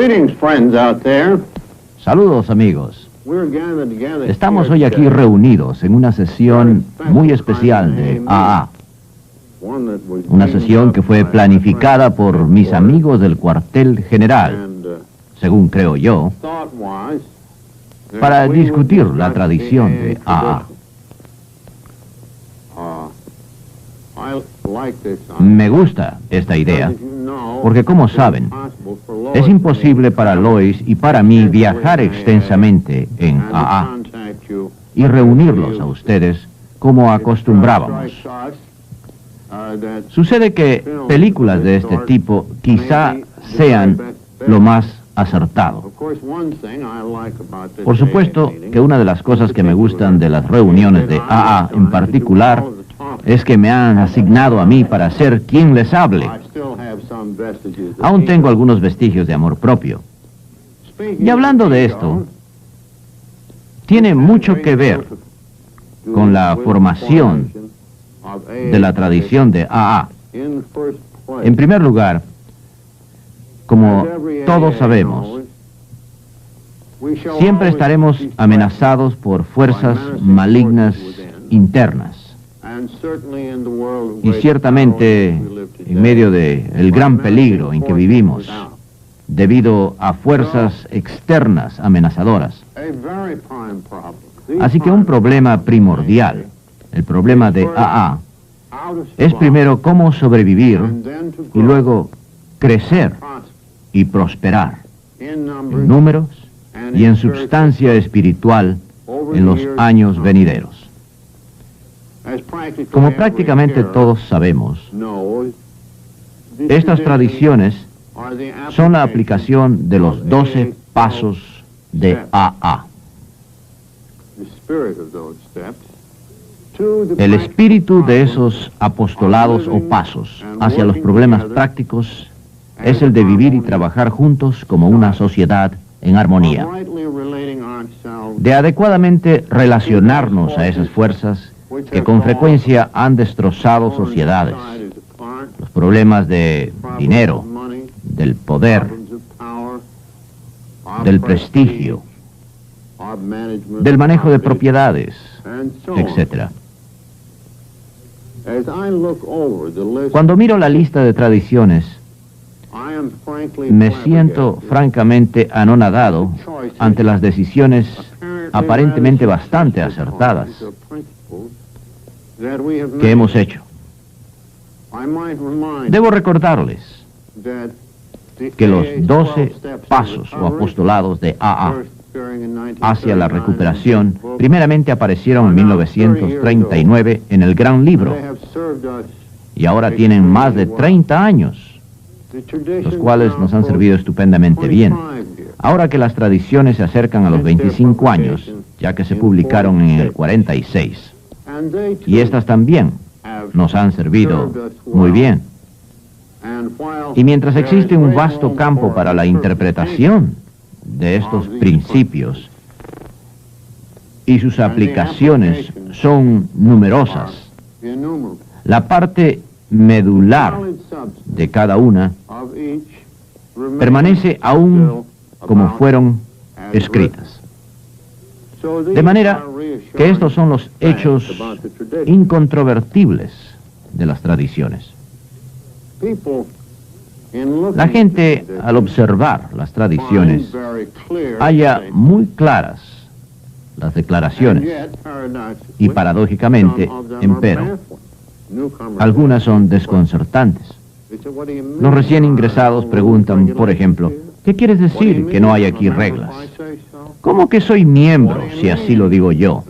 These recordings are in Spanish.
Greetings, friends out there. Saludos, amigos. We're gathered together Estamos here hoy aquí today. reunidos en una sesión muy especial de AA. One that was Una dreamed sesión up que fue by planificada my por friends mis before, amigos del cuartel general, and, según creo yo, thought was that para we would discutir la discuss tradición the de AA AA. tradition. I like this Me gusta esta idea, because, you know, porque como it's saben, impossible for Lois es imposible and me para to Lois y para mí travel viajar with AA extensamente en and to AA contact you y reunirlos a ustedes como It acostumbrábamos. strikes us, that Sucede que películas de este tipo quizá sean lo más acertado. Of course, one thing I like about this Por supuesto AA meeting, que una de las cosas que me gustan de las reuniones de AA en particular es que me han asignado a mí para ser quien les hable. I still have some vestiges of Aún tengo ego. algunos vestigios de amor propio. Speaking Y hablando of de ego, esto, tiene mucho que ver con la formación de la tradición de AA. En primer lugar, como todos sabemos, siempre estaremos amenazados por fuerzas malignas internas. Y ciertamente, en medio del gran peligro en que vivimos, debido a fuerzas externas amenazadoras. Así que un problema primordial, el problema de AA, es primero cómo sobrevivir y luego crecer y prosperar en números y en substancia espiritual en los años venideros. Como prácticamente todos sabemos, estas tradiciones son la aplicación de los 12 pasos de AA. El espíritu de esos apostolados o pasos hacia los problemas prácticos es el de vivir y trabajar juntos como una sociedad en armonía, de adecuadamente relacionarnos a esas fuerzas que con frecuencia han destrozado sociedades, los problemas de dinero, del poder, del prestigio, del manejo de propiedades, etc. Cuando miro la lista de tradiciones, me siento francamente anonadado ante las decisiones aparentemente bastante acertadas que hemos hecho. Debo recordarles que los 12 pasos o apostolados de AA hacia la recuperación primeramente aparecieron en 1939 en el Gran Libro y ahora tienen más de 30 años, los cuales nos han servido estupendamente bien. Ahora que las tradiciones se acercan a los 25 años, ya que se publicaron en el 46, y estas también nos han servido muy bien. Y mientras existe un vasto campo para la interpretación de estos principios y sus aplicaciones son numerosas, la parte medular de cada una permanece aún como fueron escritas. De manera que estos son los hechos incontrovertibles de las tradiciones. La gente, al observar las tradiciones, halla muy claras las declaraciones y, paradójicamente, empero, algunas son desconcertantes. Los recién ingresados preguntan, por ejemplo, ¿qué quieres decir que no hay aquí reglas? ¿Cómo que soy miembro si así lo digo yo?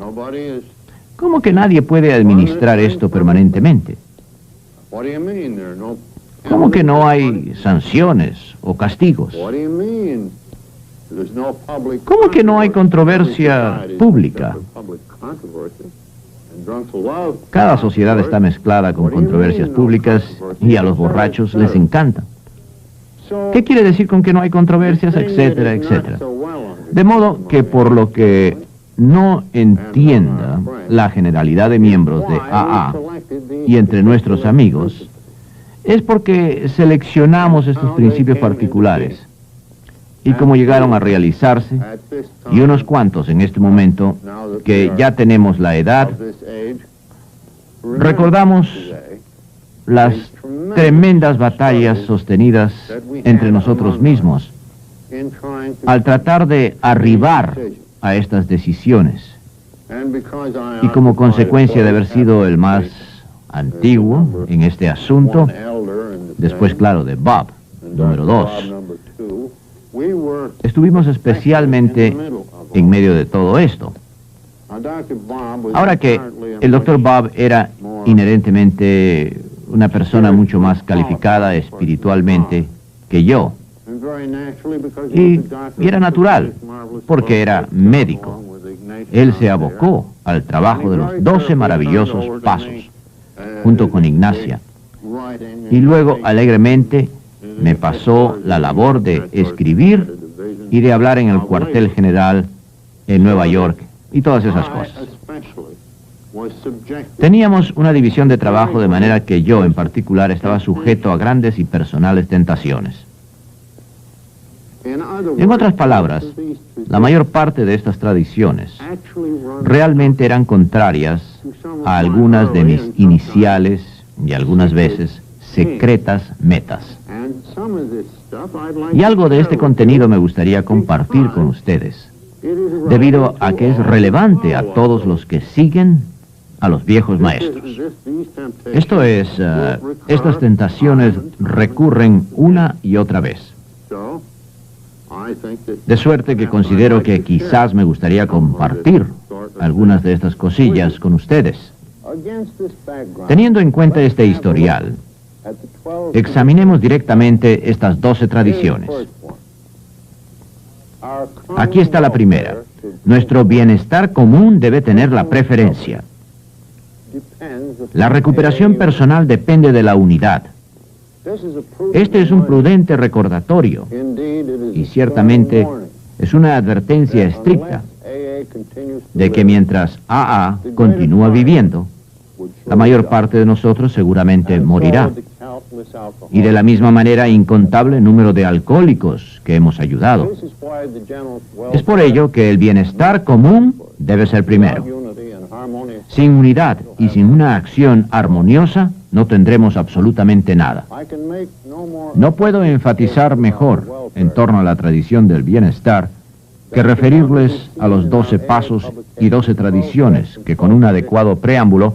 ¿Cómo que nadie puede administrar esto permanentemente? ¿Cómo que no hay sanciones o castigos? ¿Cómo que no hay controversia pública? Cada sociedad está mezclada con controversias públicas y a los borrachos les encanta. ¿Qué quiere decir con que no hay controversias, etcétera, etcétera? De modo que por lo que no entienda la generalidad de miembros de AA y entre nuestros amigos, es porque seleccionamos estos principios particulares y cómo llegaron a realizarse, y unos cuantos en este momento que ya tenemos la edad, recordamos las tremendas batallas sostenidas entre nosotros mismos al tratar de arribar a estas decisiones. Y como consecuencia de haber sido el más antiguo en este asunto, después, claro, de Bob, número 2, estuvimos especialmente en medio de todo esto. Ahora que el Dr. Bob era inherentemente una persona mucho más calificada espiritualmente que yo, y era natural, porque era médico. Él se abocó al trabajo de los 12 maravillosos pasos, junto con Ignacia, y luego alegremente me pasó la labor de escribir y de hablar en el cuartel general en Nueva York y todas esas cosas. Teníamos una división de trabajo de manera que yo en particular estaba sujeto a grandes y personales tentaciones. En otras palabras, la mayor parte de estas tradiciones realmente eran contrarias a algunas de mis iniciales y algunas veces secretas metas. Y algo de este contenido me gustaría compartir con ustedes, debido a que es relevante a todos los que siguen a los viejos maestros. Esto es, estas tentaciones recurren una y otra vez. De suerte que considero que quizás me gustaría compartir algunas de estas cosillas con ustedes. Teniendo en cuenta este historial, examinemos directamente estas 12 tradiciones. Aquí está la primera. Nuestro bienestar común debe tener la preferencia. La recuperación personal depende de la unidad. Este es un prudente recordatorio y ciertamente es una advertencia estricta de que mientras AA continúa viviendo, la mayor parte de nosotros seguramente morirá. Y de la misma manera, incontable número de alcohólicos que hemos ayudado. Es por ello que el bienestar común debe ser primero. Sin unidad y sin una acción armoniosa, no tendremos absolutamente nada. No puedo enfatizar mejor en torno a la tradición del bienestar que referirles a los 12 pasos y 12 tradiciones que con un adecuado preámbulo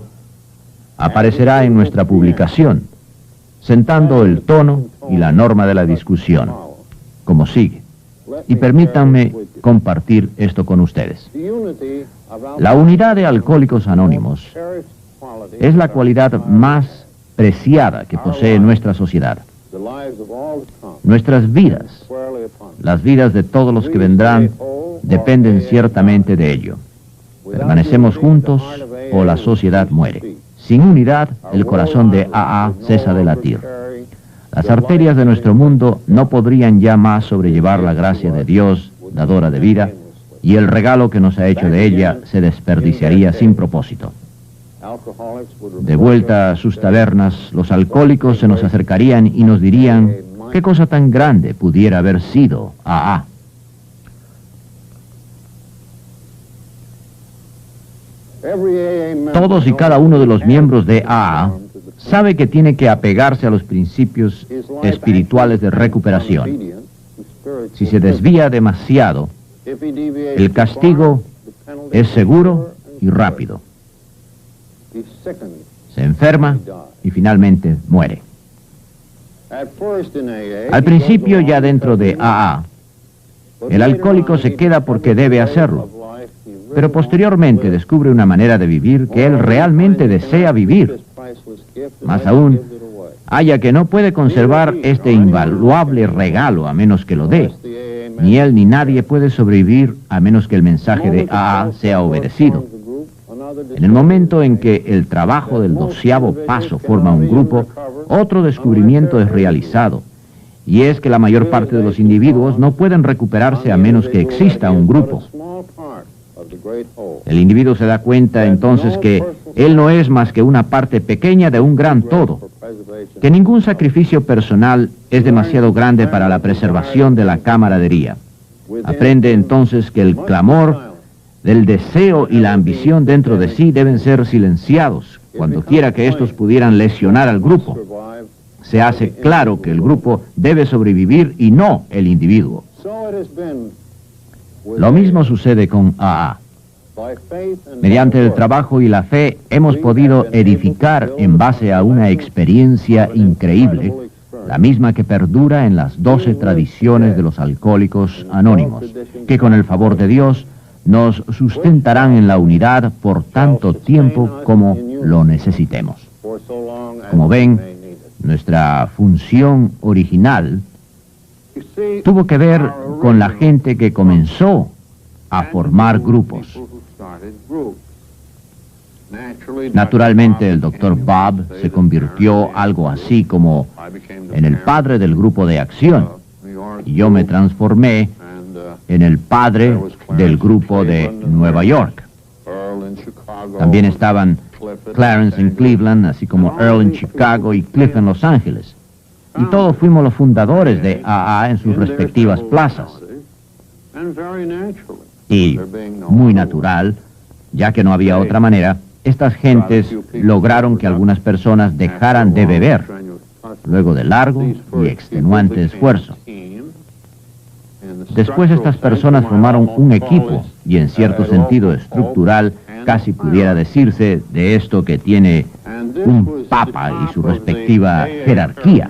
aparecerá en nuestra publicación, sentando el tono y la norma de la discusión, como sigue. Y permítanme compartir esto con ustedes. La unidad de Alcohólicos Anónimos es la cualidad más preciada que posee nuestra sociedad. Nuestras vidas, las vidas de todos los que vendrán, dependen ciertamente de ello. Permanecemos juntos o la sociedad muere. Sin unidad, el corazón de AA cesa de latir. Las arterias de nuestro mundo no podrían ya más sobrellevar la gracia de Dios, dadora de vida, y el regalo que nos ha hecho de ella se desperdiciaría sin propósito. De vuelta a sus tabernas, los alcohólicos se nos acercarían y nos dirían qué cosa tan grande pudiera haber sido AA. Todos y cada uno de los miembros de AA sabe que tiene que apegarse a los principios espirituales de recuperación. Si se desvía demasiado, el castigo es seguro y rápido. Se enferma y finalmente muere. Al principio, ya dentro de AA, el alcohólico se queda porque debe hacerlo, pero posteriormente descubre una manera de vivir que él realmente desea vivir. Más aún, halla que no puede conservar este invaluable regalo a menos que lo dé. Ni él ni nadie puede sobrevivir a menos que el mensaje de AA sea obedecido. En el momento en que el trabajo del 12º paso forma un grupo, otro descubrimiento es realizado, y es que la mayor parte de los individuos no pueden recuperarse a menos que exista un grupo. El individuo se da cuenta entonces que él no es más que una parte pequeña de un gran todo, que ningún sacrificio personal es demasiado grande para la preservación de la camaradería. Aprende entonces que el clamor del deseo y la ambición dentro de sí deben ser silenciados cuando quiera que estos pudieran lesionar al grupo. Se hace claro que el grupo debe sobrevivir y no el individuo. Lo mismo sucede con AA. Mediante el trabajo y la fe hemos podido edificar en base a una experiencia increíble, la misma que perdura en las 12 tradiciones de los alcohólicos anónimos, que con el favor de Dios nos sustentarán en la unidad por tanto tiempo como lo necesitemos. Como ven, nuestra función original tuvo que ver con la gente que comenzó a formar grupos. Naturalmente, el Dr. Bob se convirtió algo así como en el padre del grupo de acción, y yo me transformé en el padre del grupo de Nueva York. También estaban Clarence en Cleveland, así como Earl en Chicago y Cliff en Los Ángeles. Y todos fuimos los fundadores de AA en sus respectivas plazas. Y, muy natural, ya que no había otra manera, estas gentes lograron que algunas personas dejaran de beber, luego de largo y extenuante esfuerzo. Después estas personas formaron un equipo, y en cierto sentido estructural, casi pudiera decirse de esto que tiene un papa y su respectiva jerarquía.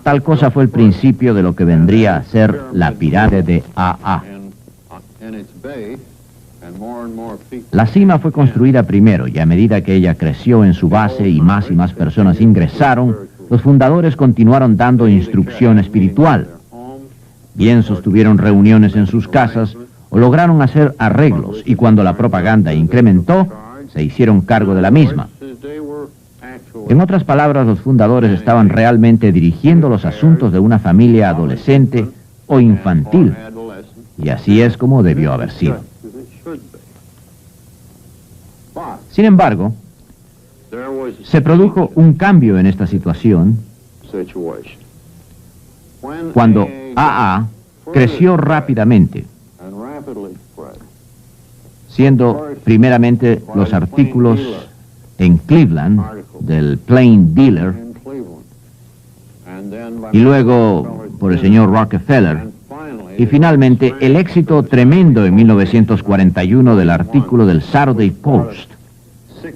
Tal cosa fue el principio de lo que vendría a ser la pirámide de AA. La cima fue construida primero, y a medida que ella creció en su base y más personas ingresaron, los fundadores continuaron dando instrucción espiritual. Bien sostuvieron reuniones en sus casas o lograron hacer arreglos, y cuando la propaganda incrementó, se hicieron cargo de la misma. En otras palabras, los fundadores estaban realmente dirigiendo los asuntos de una familia adolescente o infantil, y así es como debió haber sido. Sin embargo, se produjo un cambio en esta situación cuando AA creció rápidamente, siendo primeramente los artículos en Cleveland del Plain Dealer y luego por el señor Rockefeller, y finalmente el éxito tremendo en 1941 del artículo del Saturday Post,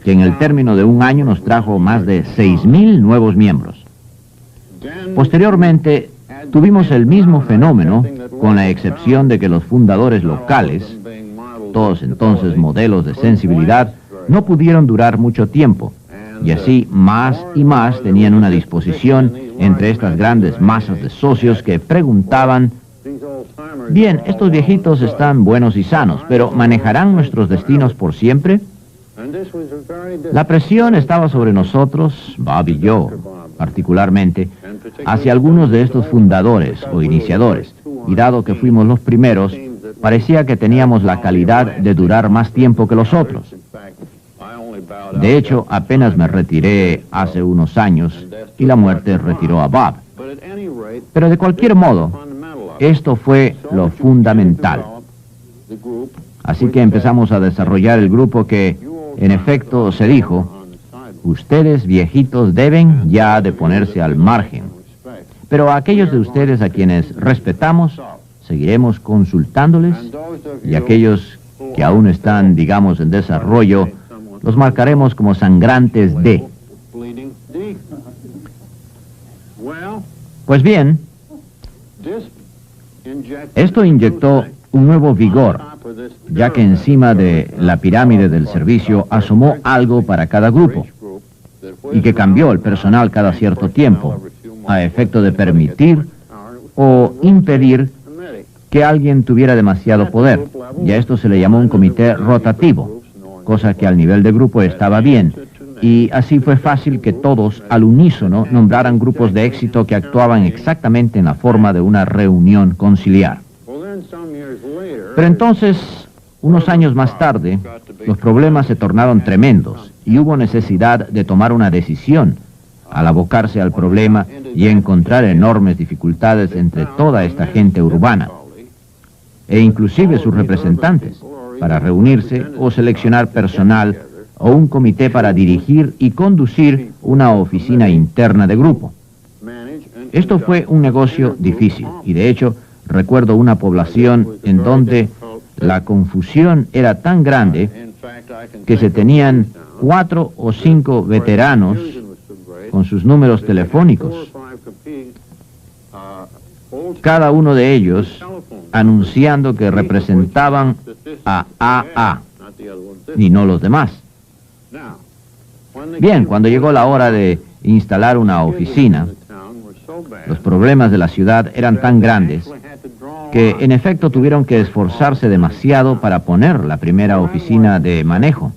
que en el término de un año nos trajo más de 6,000 nuevos miembros. Posteriormente, tuvimos el mismo fenómeno, con la excepción de que los fundadores locales, todos entonces modelos de sensibilidad, no pudieron durar mucho tiempo, y así más y más tenían una disposición entre estas grandes masas de socios que preguntaban: bien, estos viejitos están buenos y sanos, pero ¿manejarán nuestros destinos por siempre? La presión estaba sobre nosotros, Bob y yo, particularmente, hacia algunos de estos fundadores o iniciadores, y dado que fuimos los primeros, parecía que teníamos la calidad de durar más tiempo que los otros. De hecho, apenas me retiré hace unos años y la muerte retiró a Bob. Pero de cualquier modo, esto fue lo fundamental. Así que empezamos a desarrollar el grupo que, en efecto, se dijo: ustedes viejitos deben ya de ponerse al margen. Pero a aquellos de ustedes a quienes respetamos, seguiremos consultándoles, y aquellos que aún están, digamos, en desarrollo, los marcaremos como sangrantes D. Pues bien, esto inyectó un nuevo vigor, ya que encima de la pirámide del servicio asomó algo para cada grupo, y que cambió el personal cada cierto tiempo, a efecto de permitir o impedir que alguien tuviera demasiado poder, y a esto se le llamó un comité rotativo, cosa que al nivel de grupo estaba bien, y así fue fácil que todos, al unísono, nombraran grupos de éxito que actuaban exactamente en la forma de una reunión conciliar. Pero entonces, unos años más tarde, los problemas se tornaron tremendos, y hubo necesidad de tomar una decisión al abocarse al problema y encontrar enormes dificultades entre toda esta gente urbana, e inclusive sus representantes, para reunirse o seleccionar personal o un comité para dirigir y conducir una oficina interna de grupo. Esto fue un negocio difícil y de hecho recuerdo una población en donde la confusión era tan grande que se tenían 4 o 5 veteranos con sus números telefónicos, cada uno de ellos anunciando que representaban a AA y no los demás. Bien, cuando llegó la hora de instalar una oficina, los problemas de la ciudad eran tan grandes que en efecto tuvieron que esforzarse demasiado para poner la primera oficina de manejo.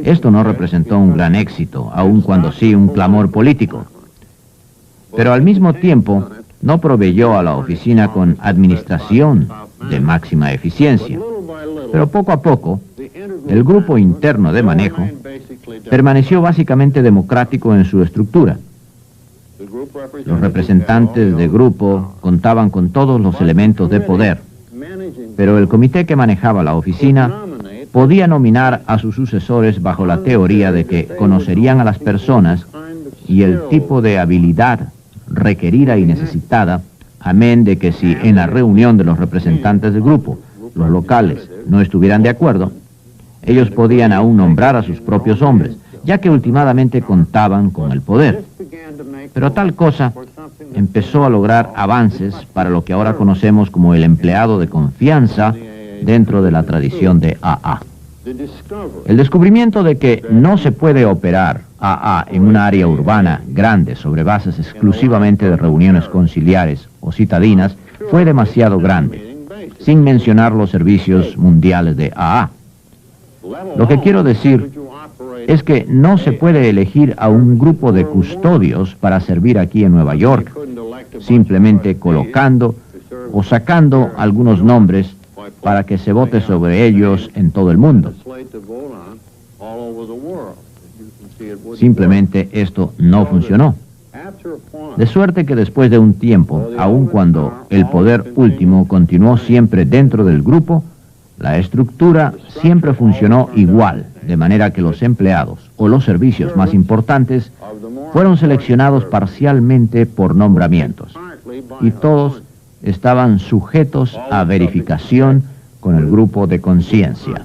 Esto no representó un gran éxito, aun cuando sí un clamor político. Pero al mismo tiempo, no proveyó a la oficina con administración de máxima eficiencia. Pero poco a poco, el grupo interno de manejo permaneció básicamente democrático en su estructura. Los representantes de grupo contaban con todos los elementos de poder, pero el comité que manejaba la oficina podía nominar a sus sucesores bajo la teoría de que conocerían a las personas y el tipo de habilidad requerida y necesitada, amén de que si en la reunión de los representantes del grupo, los locales, no estuvieran de acuerdo, ellos podían aún nombrar a sus propios hombres, ya que últimamente contaban con el poder. Pero tal cosa empezó a lograr avances para lo que ahora conocemos como el empleado de confianza dentro de la tradición de AA. El descubrimiento de que no se puede operar AA en una área urbana grande sobre bases exclusivamente de reuniones conciliares o citadinas fue demasiado grande, sin mencionar los servicios mundiales de AA. Lo que quiero decir es que no se puede elegir a un grupo de custodios para servir aquí en Nueva York, simplemente colocando o sacando algunos nombres para que se vote sobre ellos en todo el mundo. Simplemente esto no funcionó. De suerte que después de un tiempo, aun cuando el poder último continuó siempre dentro del grupo, la estructura siempre funcionó igual, de manera que los empleados o los servicios más importantes fueron seleccionados parcialmente por nombramientos, y todos estaban sujetos a verificación con el grupo de conciencia.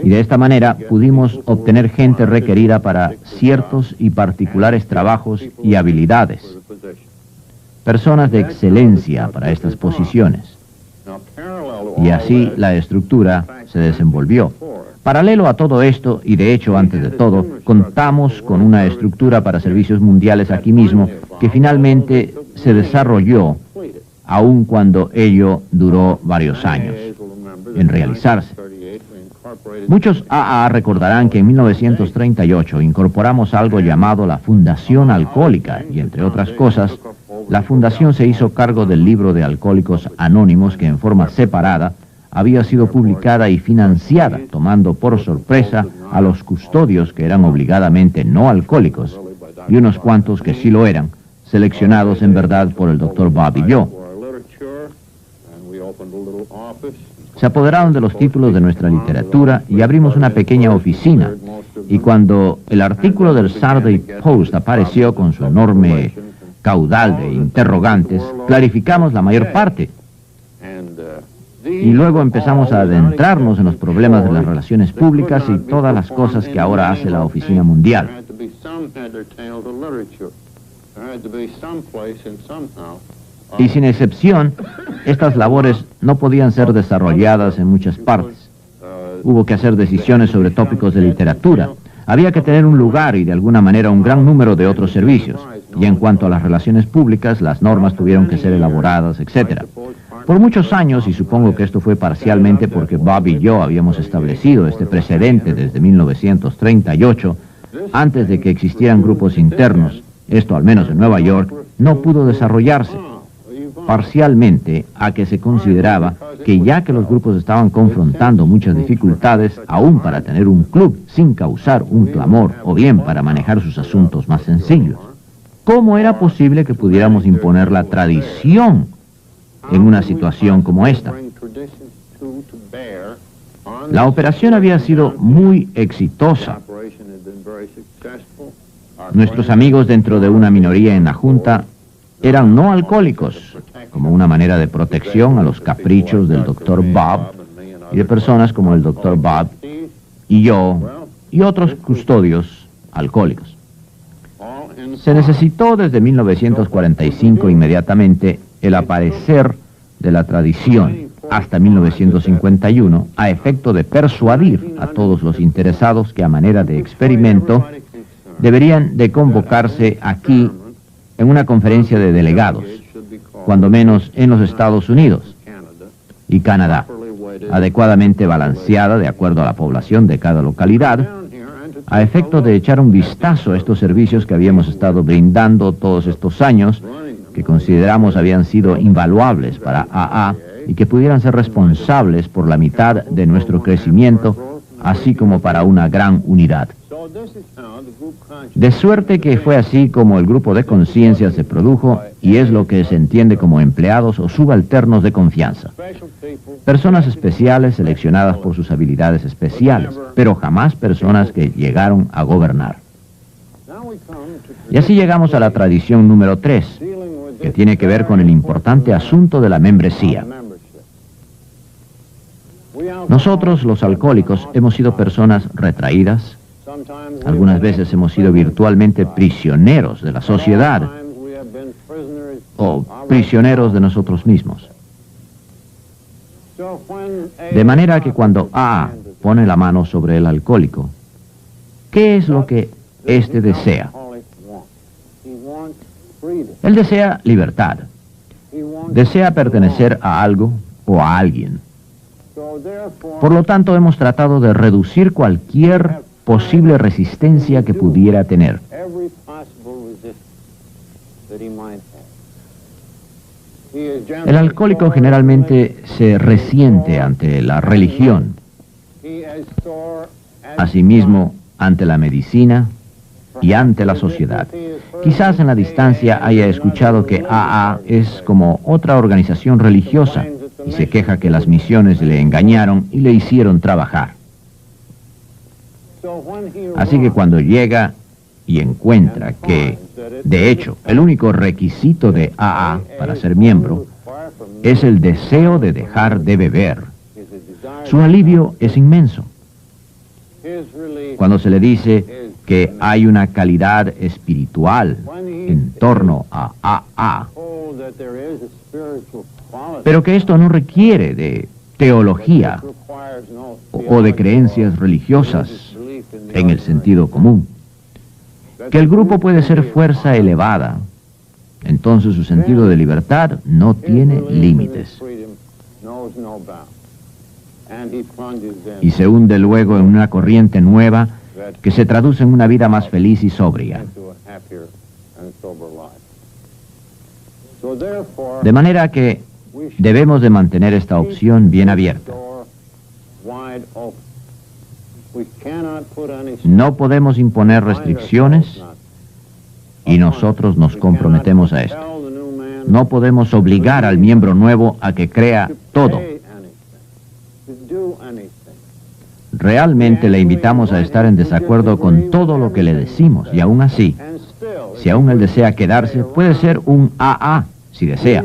Y de esta manera pudimos obtener gente requerida para ciertos y particulares trabajos y habilidades, personas de excelencia para estas posiciones. Y así la estructura se desenvolvió. Paralelo a todo esto, y de hecho antes de todo, contamos con una estructura para servicios mundiales aquí mismo que finalmente se desarrolló, aun cuando ello duró varios años en realizarse. Muchos AA recordarán que en 1938 incorporamos algo llamado la Fundación Alcohólica y, entre otras cosas, la fundación se hizo cargo del libro de Alcohólicos Anónimos que en forma separada había sido publicada y financiada, tomando por sorpresa a los custodios que eran obligadamente no alcohólicos y unos cuantos que sí lo eran, seleccionados en verdad por el Dr. Bobby Joe. Se apoderaron de los títulos de nuestra literatura y abrimos una pequeña oficina, y cuando el artículo del Saturday Post apareció con su enorme caudal de interrogantes, clarificamos la mayor parte. Y luego empezamos a adentrarnos en los problemas de las relaciones públicas y todas las cosas que ahora hace la Oficina Mundial. Y sin excepción, estas labores no podían ser desarrolladas en muchas partes. Hubo que hacer decisiones sobre tópicos de literatura. Había que tener un lugar y de alguna manera un gran número de otros servicios. Y en cuanto a las relaciones públicas, las normas tuvieron que ser elaboradas, etc. Por muchos años, y supongo que esto fue parcialmente porque Bob y yo habíamos establecido este precedente desde 1938, antes de que existieran grupos internos, esto al menos en Nueva York, no pudo desarrollarse. parcialmente a que se consideraba que ya que los grupos estaban confrontando muchas dificultades, aún para tener un club sin causar un clamor o bien para manejar sus asuntos más sencillos, ¿cómo era posible que pudiéramos imponer la tradición en una situación como esta? La operación había sido muy exitosa. Nuestros amigos dentro de una minoría en la Junta eran no alcohólicos, como una manera de protección a los caprichos del Dr. Bob y de personas como el Dr. Bob y yo y otros custodios alcohólicos. Se necesitó desde 1945 inmediatamente el aparecer de la tradición hasta 1951 a efecto de persuadir a todos los interesados que a manera de experimento deberían de convocarse aquí en una conferencia de delegados, cuando menos en los Estados Unidos y Canadá, adecuadamente balanceada de acuerdo a la población de cada localidad, a efecto de echar un vistazo a estos servicios que habíamos estado brindando todos estos años, que consideramos habían sido invaluables para AA y que pudieran ser responsables por la mitad de nuestro crecimiento, así como para una gran unidad. De suerte que fue así como el grupo de conciencia se produjo y es lo que se entiende como empleados o subalternos de confianza. Personas especiales seleccionadas por sus habilidades especiales, pero jamás personas que llegaron a gobernar. Y así llegamos a la tradición número 3, que tiene que ver con el importante asunto de la membresía. Nosotros, los alcohólicos, hemos sido personas retraídas. Algunas veces hemos sido virtualmente prisioneros de la sociedad o prisioneros de nosotros mismos. De manera que cuando AA pone la mano sobre el alcohólico, ¿qué es lo que éste desea? Él desea libertad. Desea pertenecer a algo o a alguien. Por lo tanto, hemos tratado de reducir cualquier posible resistencia que pudiera tener. El alcohólico generalmente se resiente ante la religión, asimismo ante la medicina y ante la sociedad. Quizás en la distancia haya escuchado que AA es como otra organización religiosa y se queja que las misiones le engañaron y le hicieron trabajar. Así que cuando llega y encuentra que, de hecho, el único requisito de AA para ser miembro es el deseo de dejar de beber, su alivio es inmenso. Cuando se le dice que hay una calidad espiritual en torno a AA, pero que esto no requiere de teología o de creencias religiosas en el sentido común, que el grupo puede ser fuerza elevada, entonces su sentido de libertad no tiene límites. Y se hunde luego en una corriente nueva que se traduce en una vida más feliz y sobria. De manera que debemos de mantener esta opción bien abierta. No podemos imponer restricciones y nosotros nos comprometemos a esto. No podemos obligar al miembro nuevo a que crea todo. Realmente le invitamos a estar en desacuerdo con todo lo que le decimos y aún así, si aún él desea quedarse, puede ser un AA si desea.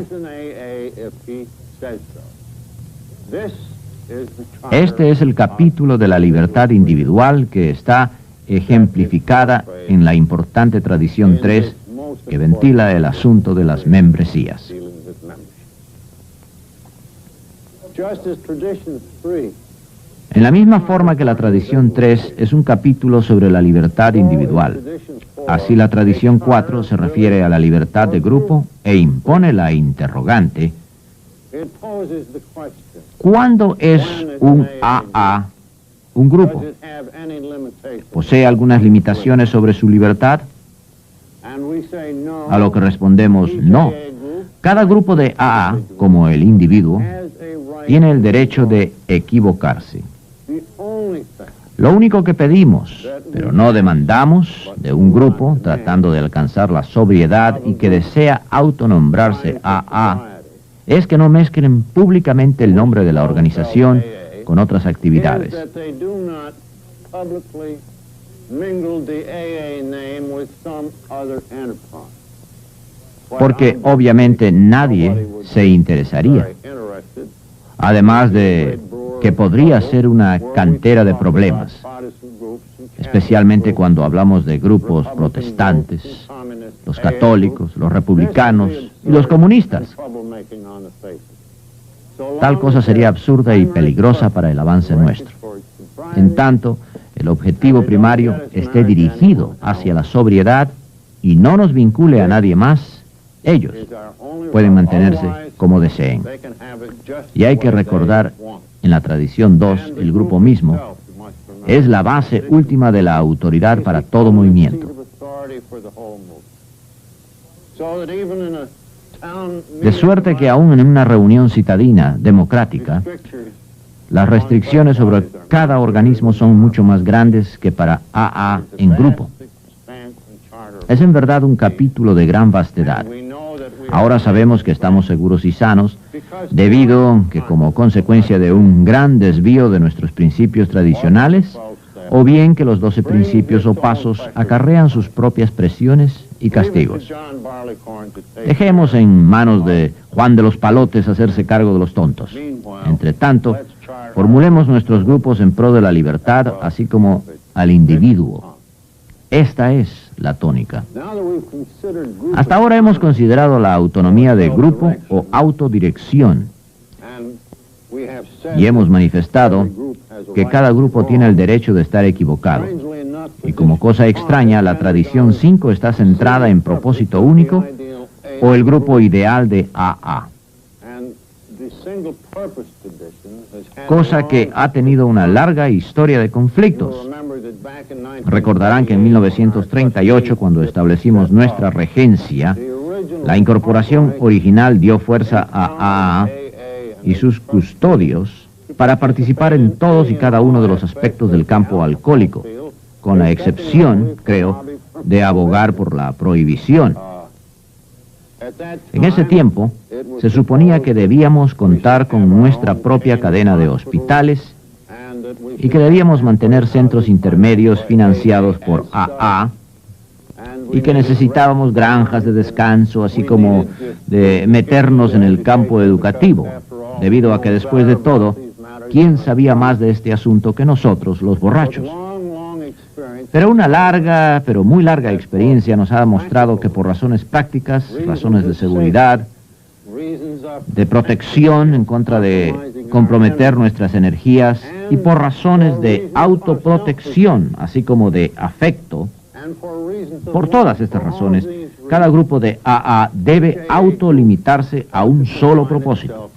Este es el capítulo de la libertad individual que está ejemplificada en la importante tradición 3 que ventila el asunto de las membresías. En la misma forma que la tradición 3 es un capítulo sobre la libertad individual, así la tradición 4 se refiere a la libertad de grupo e impone la interrogante: ¿cuándo es un AA un grupo? ¿Posee algunas limitaciones sobre su libertad? A lo que respondemos no. Cada grupo de AA, como el individuo, tiene el derecho de equivocarse. Lo único que pedimos, pero no demandamos, de un grupo tratando de alcanzar la sobriedad y que desea autonombrarse AA, es que no mezclen públicamente el nombre de la organización con otras actividades. Porque obviamente nadie se interesaría. Además de que podría ser una cantera de problemas, especialmente cuando hablamos de grupos protestantes, los católicos, los republicanos y los comunistas. Tal cosa sería absurda y peligrosa para el avance nuestro. En tanto, el objetivo primario esté dirigido hacia la sobriedad y no nos vincule a nadie más, ellos pueden mantenerse como deseen. Y hay que recordar, en la tradición 2, el grupo mismo es la base última de la autoridad para todo movimiento. De suerte que aún en una reunión citadina democrática, las restricciones sobre cada organismo son mucho más grandes que para AA en grupo. Es en verdad un capítulo de gran vastedad. Ahora sabemos que estamos seguros y sanos debido que como consecuencia de un gran desvío de nuestros principios tradicionales, o bien que los 12 principios o pasos acarrean sus propias presiones y castigos. Dejemos en manos de Juan de los Palotes hacerse cargo de los tontos. Entre tanto, formulemos nuestros grupos en pro de la libertad, así como al individuo. Esta es la tónica. Hasta ahora hemos considerado la autonomía de grupo o autodirección y hemos manifestado que cada grupo tiene el derecho de estar equivocado. Y como cosa extraña, la tradición 5 está centrada en propósito único o el grupo ideal de AA. Cosa que ha tenido una larga historia de conflictos. Recordarán que en 1938, cuando establecimos nuestra regencia, la incorporación original dio fuerza a AA y sus custodios para participar en todos y cada uno de los aspectos del campo alcohólico, con la excepción, creo, de abogar por la prohibición. En ese tiempo, se suponía que debíamos contar con nuestra propia cadena de hospitales y que debíamos mantener centros intermedios financiados por AA y que necesitábamos granjas de descanso, así como de meternos en el campo educativo, debido a que después de todo, ¿quién sabía más de este asunto que nosotros, los borrachos? Pero una larga, pero muy larga experiencia nos ha demostrado que por razones prácticas, razones de seguridad, de protección en contra de comprometer nuestras energías y por razones de autoprotección, así como de afecto, por todas estas razones, cada grupo de AA debe autolimitarse a un solo propósito.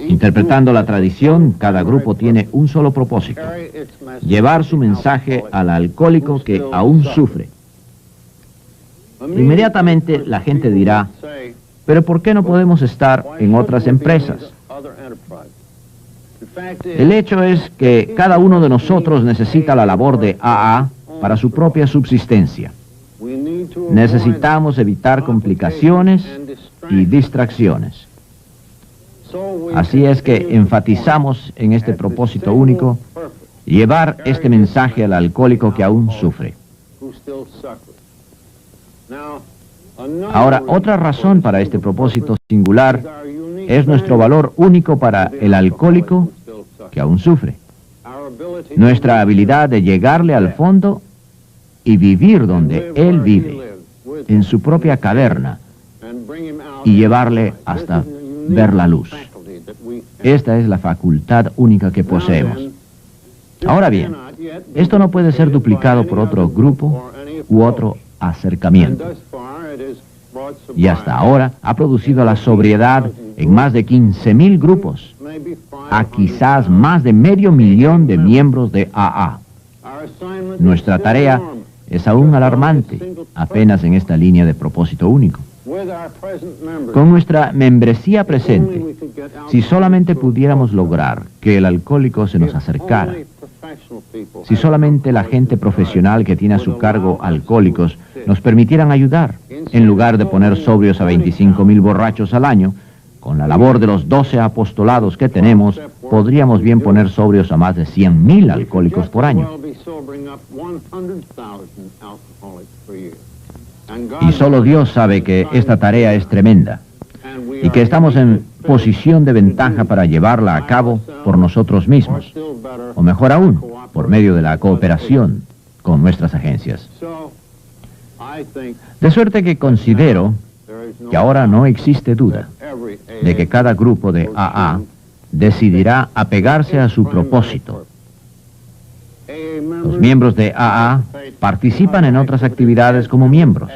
Interpretando la tradición, cada grupo tiene un solo propósito: llevar su mensaje al alcohólico que aún sufre. Inmediatamente la gente dirá, ¿pero por qué no podemos estar en otras empresas? El hecho es que cada uno de nosotros necesita la labor de AA para su propia subsistencia. Necesitamos evitar complicaciones y distracciones. Así es que enfatizamos en este propósito único, llevar este mensaje al alcohólico que aún sufre. Ahora, otra razón para este propósito singular es nuestro valor único para el alcohólico que aún sufre. Nuestra habilidad de llegarle al fondo y vivir donde él vive, en su propia caverna, y llevarle hasta ver la luz. Esta es la facultad única que poseemos. Ahora bien, esto no puede ser duplicado por otro grupo u otro acercamiento. Y hasta ahora ha producido la sobriedad en más de 15.000 grupos, a quizás más de 500.000 de miembros de AA. Nuestra tarea es aún alarmante, apenas en esta línea de propósito único. Con nuestra membresía presente, si solamente pudiéramos lograr que el alcohólico se nos acercara, si solamente la gente profesional que tiene a su cargo alcohólicos nos permitieran ayudar, en lugar de poner sobrios a 25,000 borrachos al año, con la labor de los 12 apostolados que tenemos, podríamos bien poner sobrios a más de 100,000 alcohólicos por año. Y solo Dios sabe que esta tarea es tremenda y que estamos en posición de ventaja para llevarla a cabo por nosotros mismos, o mejor aún, por medio de la cooperación con nuestras agencias. De suerte que considero que ahora no existe duda de que cada grupo de AA decidirá apegarse a su propósito. Los miembros de AA participan en otras actividades como miembros,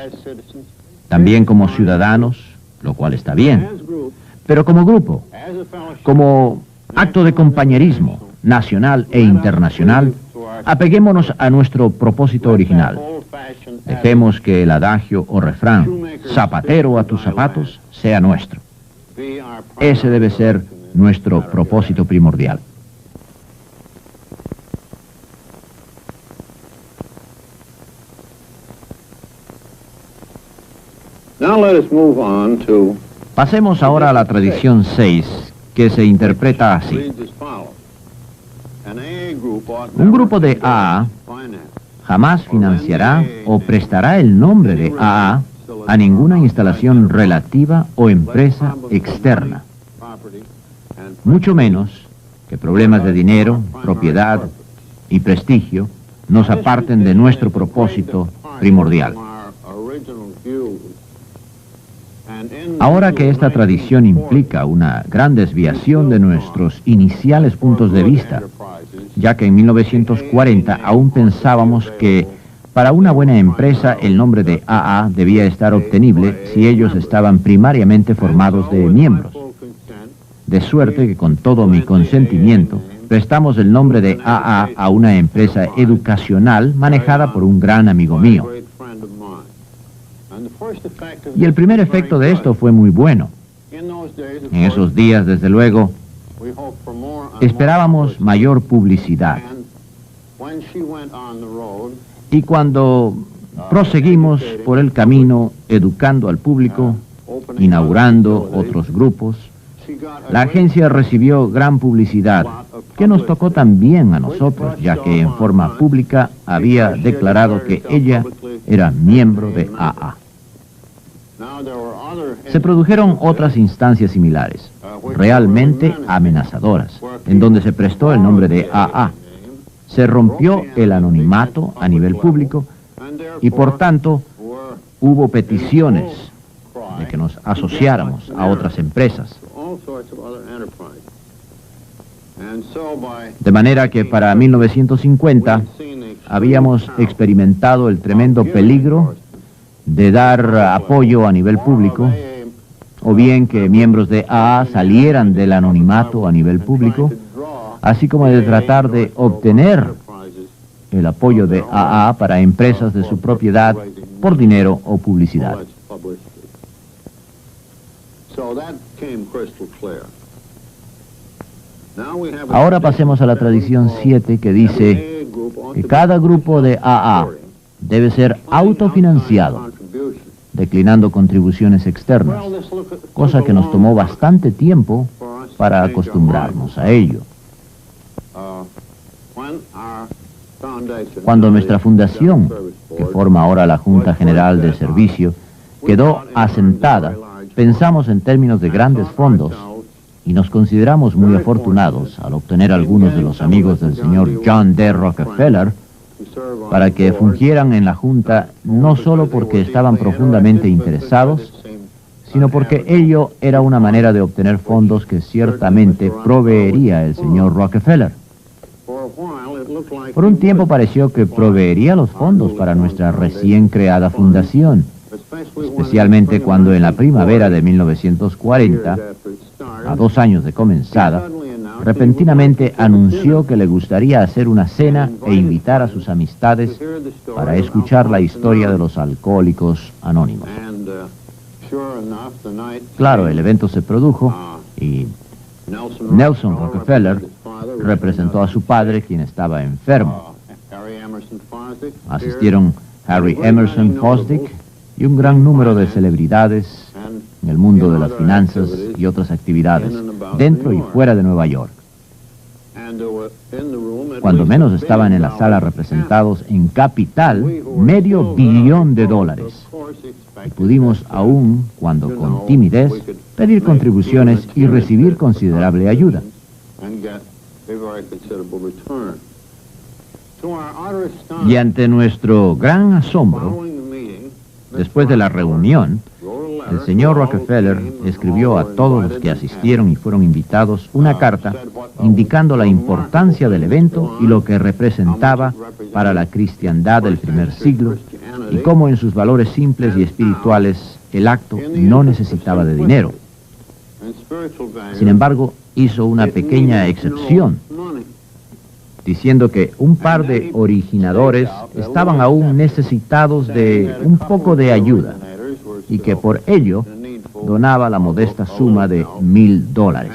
también como ciudadanos, lo cual está bien, pero como grupo, como acto de compañerismo nacional e internacional, apeguémonos a nuestro propósito original. Dejemos que el adagio o refrán, zapatero a tus zapatos, sea nuestro. Ese debe ser nuestro propósito primordial. Pasemos ahora a la tradición 6, que se interpreta así. Un grupo de AA jamás financiará o prestará el nombre de AA a ninguna instalación relativa o empresa externa, mucho menos que problemas de dinero, propiedad y prestigio nos aparten de nuestro propósito primordial. Ahora que esta tradición implica una gran desviación de nuestros iniciales puntos de vista, ya que en 1940 aún pensábamos que para una buena empresa el nombre de AA debía estar obtenible si ellos estaban primariamente formados de miembros. De suerte que con todo mi consentimiento prestamos el nombre de AA a una empresa educacional manejada por un gran amigo mío. Y el primer efecto de esto fue muy bueno. En esos días, desde luego, esperábamos mayor publicidad. Y cuando proseguimos por el camino educando al público, inaugurando otros grupos, la agencia recibió gran publicidad, que nos tocó también a nosotros, ya que en forma pública había declarado que ella era miembro de AA. Se produjeron otras instancias similares, realmente amenazadoras, en donde se prestó el nombre de AA. Se rompió el anonimato a nivel público y por tanto hubo peticiones de que nos asociáramos a otras empresas. De manera que para 1950 habíamos experimentado el tremendo peligro de dar apoyo a nivel público, o bien que miembros de AA salieran del anonimato a nivel público, así como de tratar de obtener el apoyo de AA para empresas de su propiedad por dinero o publicidad. Ahora pasemos a la tradición 7, que dice que cada grupo de AA debe ser autofinanciado, declinando contribuciones externas, cosa que nos tomó bastante tiempo para acostumbrarnos a ello. Cuando nuestra fundación, que forma ahora la Junta General de Servicio, quedó asentada, pensamos en términos de grandes fondos y nos consideramos muy afortunados al obtener algunos de los amigos del señor John D. Rockefeller para que fungieran en la Junta, no solo porque estaban profundamente interesados, sino porque ello era una manera de obtener fondos que ciertamente proveería el señor Rockefeller. Por un tiempo pareció que proveería los fondos para nuestra recién creada fundación, especialmente cuando en la primavera de 1940, a 2 años de comenzada, repentinamente anunció que le gustaría hacer una cena e invitar a sus amistades para escuchar la historia de los alcohólicos anónimos. Claro, el evento se produjo y Nelson Rockefeller representó a su padre, quien estaba enfermo. Asistieron Harry Emerson Fosdick y un gran número de celebridades en el mundo de las finanzas y otras actividades, dentro y fuera de Nueva York. Cuando menos estaban en la sala representados en capital $500 millones. Y pudimos aún, cuando con timidez, pedir contribuciones y recibir considerable ayuda. Y ante nuestro gran asombro, después de la reunión, el señor Rockefeller escribió a todos los que asistieron y fueron invitados una carta indicando la importancia del evento y lo que representaba para la cristiandad del primer siglo y cómo en sus valores simples y espirituales el acto no necesitaba de dinero. Sin embargo, hizo una pequeña excepción, diciendo que un par de originadores estaban aún necesitados de un poco de ayuda y que por ello donaba la modesta suma de $1,000.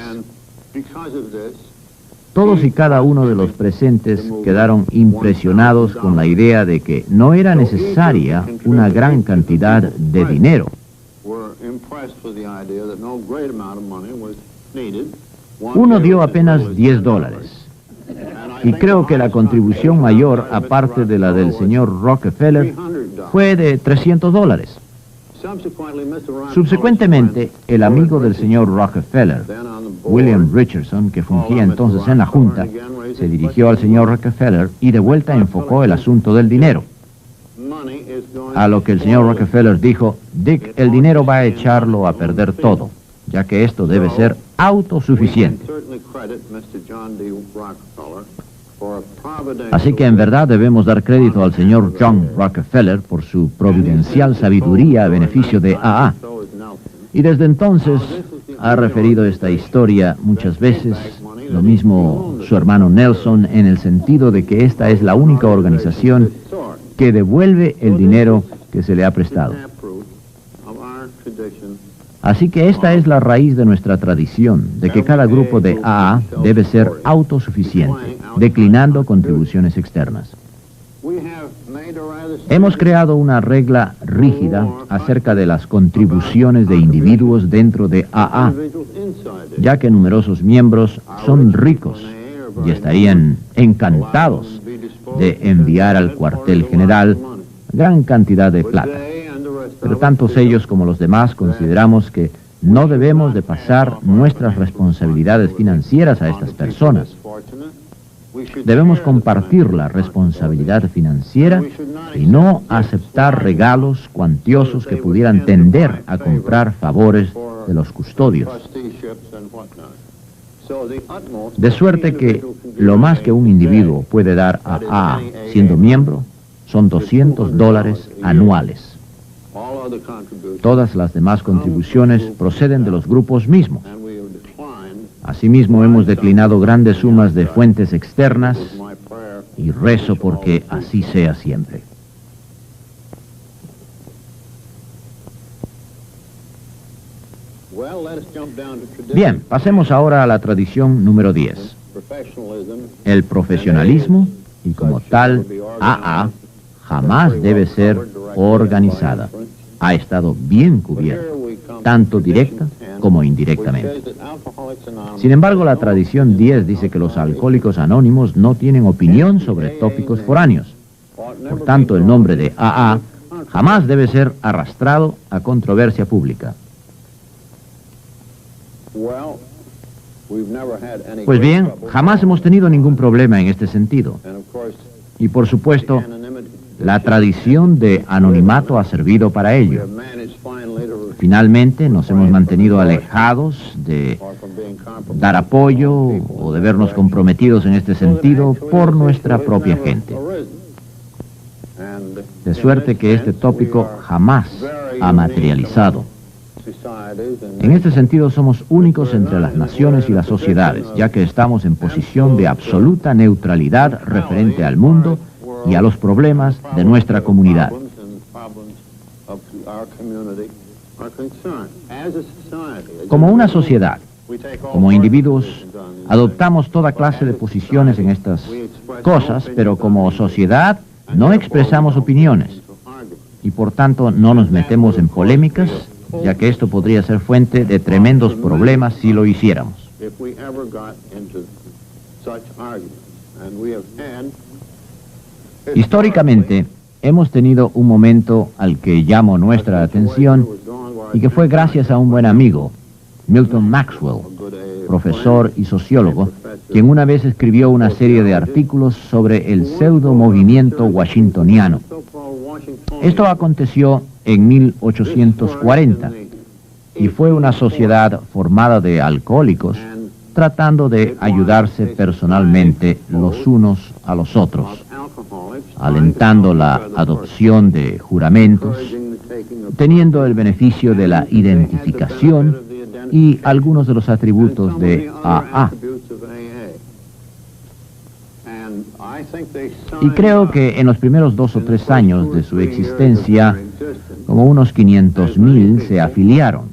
Todos y cada uno de los presentes quedaron impresionados con la idea de que no era necesaria una gran cantidad de dinero. Uno dio apenas $10. Y creo que la contribución mayor, aparte de la del señor Rockefeller, fue de $300. Subsecuentemente, el amigo del señor Rockefeller, William Richardson, que fungía entonces en la Junta, se dirigió al señor Rockefeller y de vuelta enfocó el asunto del dinero. A lo que el señor Rockefeller dijo: Dick, el dinero va a echarlo a perder todo, ya que esto debe ser autosuficiente. Así que en verdad debemos dar crédito al señor John Rockefeller por su providencial sabiduría a beneficio de AA. Y desde entonces ha referido esta historia muchas veces, lo mismo su hermano Nelson, en el sentido de que esta es la única organización que devuelve el dinero que se le ha prestado. Así que esta es la raíz de nuestra tradición, de que cada grupo de AA debe ser autosuficiente, declinando contribuciones externas. Hemos creado una regla rígida acerca de las contribuciones de individuos dentro de AA, ya que numerosos miembros son ricos y estarían encantados de enviar al cuartel general gran cantidad de plata. Pero tantos ellos como los demás consideramos que no debemos de pasar nuestras responsabilidades financieras a estas personas. Debemos compartir la responsabilidad financiera y no aceptar regalos cuantiosos que pudieran tender a comprar favores de los custodios. De suerte que lo más que un individuo puede dar a AA siendo miembro son $200 anuales. Todas las demás contribuciones proceden de los grupos mismos. Asimismo, hemos declinado grandes sumas de fuentes externas y rezo porque así sea siempre. Bien, pasemos ahora a la tradición número 10. El profesionalismo, y como tal, AA jamás debe ser organizada. Ha estado bien cubierta, tanto directa como indirectamente. Sin embargo, la tradición 10 dice que los alcohólicos anónimos no tienen opinión sobre tópicos foráneos. Por tanto, el nombre de AA jamás debe ser arrastrado a controversia pública. Pues bien, jamás hemos tenido ningún problema en este sentido. Y por supuesto, la tradición de anonimato ha servido para ello. Finalmente, nos hemos mantenido alejados de dar apoyo o de vernos comprometidos en este sentido por nuestra propia gente. De suerte que este tópico jamás ha materializado. En este sentido somos únicos entre las naciones y las sociedades, ya que estamos en posición de absoluta neutralidad referente al mundo y a los problemas de nuestra comunidad. Como una sociedad, como individuos, adoptamos toda clase de posiciones en estas cosas, pero como sociedad no expresamos opiniones y por tanto no nos metemos en polémicas, ya que esto podría ser fuente de tremendos problemas si lo hiciéramos. Históricamente, hemos tenido un momento al que llamo nuestra atención y que fue gracias a un buen amigo, Milton Maxwell, profesor y sociólogo, quien una vez escribió una serie de artículos sobre el pseudo-movimiento washingtoniano. Esto aconteció en 1840 y fue una sociedad formada de alcohólicos tratando de ayudarse personalmente los unos a los otros, alentando la adopción de juramentos, teniendo el beneficio de la identificación y algunos de los atributos de AA. Y creo que en los primeros 2 o 3 años de su existencia, como unos 500,000 se afiliaron,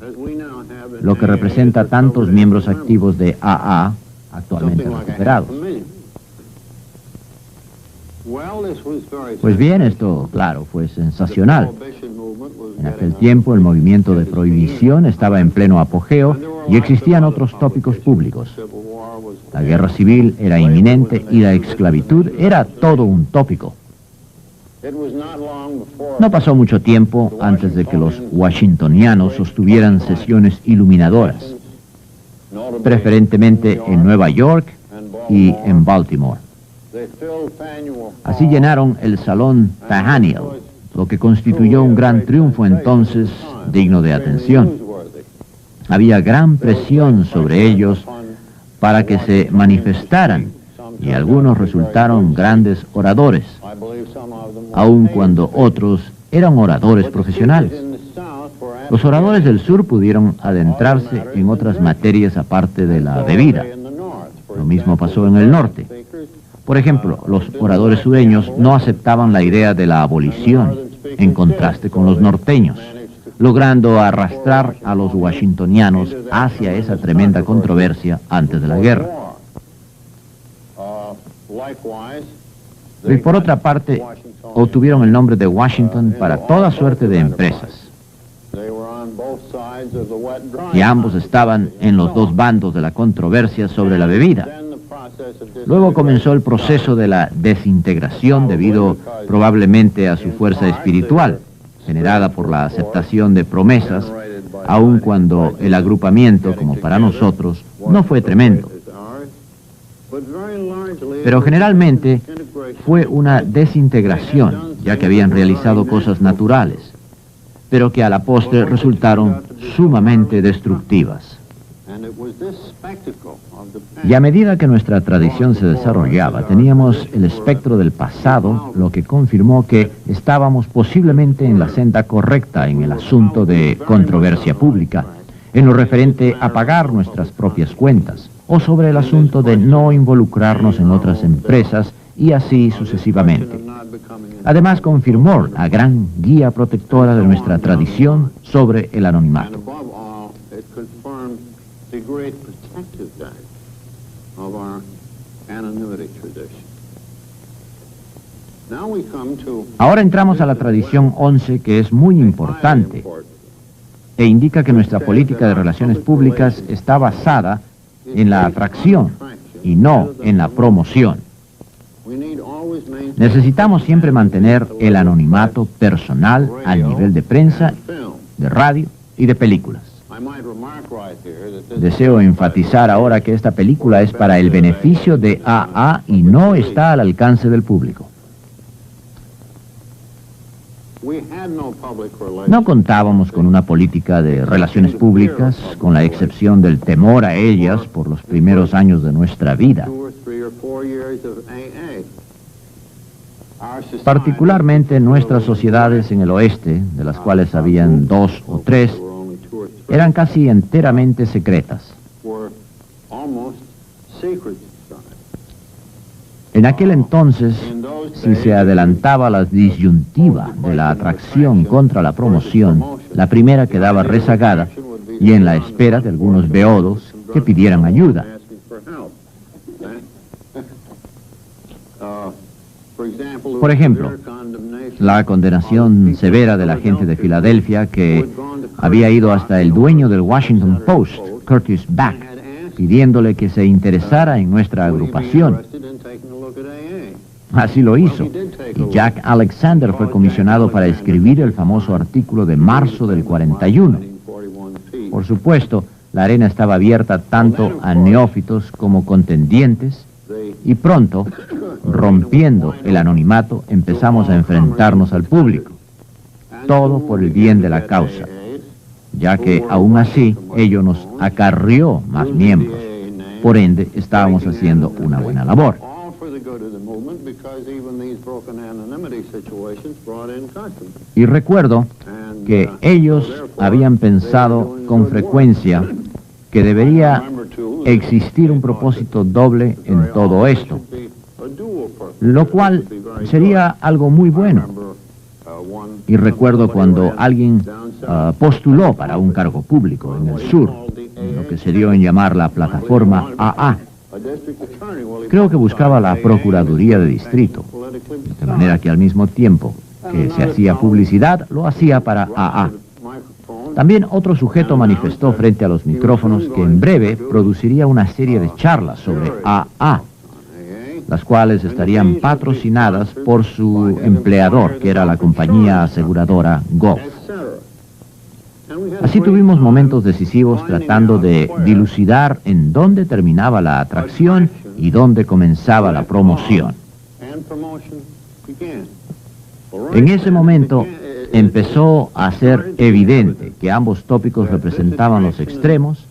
lo que representa tantos miembros activos de AA actualmente recuperados. Pues bien, esto, claro, fue sensacional. En aquel tiempo el movimiento de prohibición estaba en pleno apogeo y existían otros tópicos públicos. La guerra civil era inminente y la esclavitud era todo un tópico. No pasó mucho tiempo antes de que los washingtonianos sostuvieran sesiones iluminadoras, preferentemente en Nueva York y en Baltimore. Así llenaron el Salón Faneuil, lo que constituyó un gran triunfo entonces digno de atención. Había gran presión sobre ellos para que se manifestaran y algunos resultaron grandes oradores, aun cuando otros eran oradores profesionales. Los oradores del sur pudieron adentrarse en otras materias aparte de la bebida. Lo mismo pasó en el norte. Por ejemplo, los oradores sureños no aceptaban la idea de la abolición, en contraste con los norteños, logrando arrastrar a los washingtonianos hacia esa tremenda controversia antes de la guerra. Y por otra parte, obtuvieron el nombre de Washington para toda suerte de empresas. Y ambos estaban en los dos bandos de la controversia sobre la bebida. Luego comenzó el proceso de la desintegración debido probablemente a su fuerza espiritual, generada por la aceptación de promesas, aun cuando el agrupamiento, como para nosotros, no fue tremendo. Pero generalmente fue una desintegración, ya que habían realizado cosas naturales, pero que a la postre resultaron sumamente destructivas. Y a medida que nuestra tradición se desarrollaba, teníamos el espectro del pasado, lo que confirmó que estábamos posiblemente en la senda correcta en el asunto de controversia pública, en lo referente a pagar nuestras propias cuentas, o sobre el asunto de no involucrarnos en otras empresas, y así sucesivamente. Además, confirmó la gran guía protectora de nuestra tradición sobre el anonimato. Ahora entramos a la tradición 11, que es muy importante e indica que nuestra política de relaciones públicas está basada en la atracción y no en la promoción. Necesitamos siempre mantener el anonimato personal al nivel de prensa, de radio y de películas. Deseo enfatizar ahora que esta película es para el beneficio de AA y no está al alcance del público. No contábamos con una política de relaciones públicas, con la excepción del temor a ellas por los primeros años de nuestra vida. Particularmente nuestras sociedades en el oeste, de las cuales habían 2 o 3, eran casi enteramente secretas. En aquel entonces, si se adelantaba la disyuntiva de la atracción contra la promoción, la primera quedaba rezagada y en la espera de algunos beodos que pidieran ayuda. Por ejemplo, la condenación severa de la gente de Filadelfia que había ido hasta el dueño del Washington Post, Curtis Back, pidiéndole que se interesara en nuestra agrupación. Así lo hizo, y Jack Alexander fue comisionado para escribir el famoso artículo de marzo del 41. Por supuesto, la arena estaba abierta tanto a neófitos como contendientes, y pronto, rompiendo el anonimato, empezamos a enfrentarnos al público. Todo por el bien de la causa, ya que aún así ello nos acarrió más miembros. Por ende, estábamos haciendo una buena labor. Y recuerdo que ellos habían pensado con frecuencia que debería existir un propósito doble en todo esto, lo cual sería algo muy bueno. Y recuerdo cuando alguien postuló para un cargo público en el sur, lo que se dio en llamar la plataforma AA. Creo que buscaba la Procuraduría de Distrito, de manera que al mismo tiempo que se hacía publicidad, lo hacía para AA. También otro sujeto manifestó frente a los micrófonos que en breve produciría una serie de charlas sobre AA, las cuales estarían patrocinadas por su empleador, que era la compañía aseguradora Gulf. Así tuvimos momentos decisivos tratando de dilucidar en dónde terminaba la atracción y dónde comenzaba la promoción. En ese momento empezó a ser evidente que ambos tópicos representaban los extremos,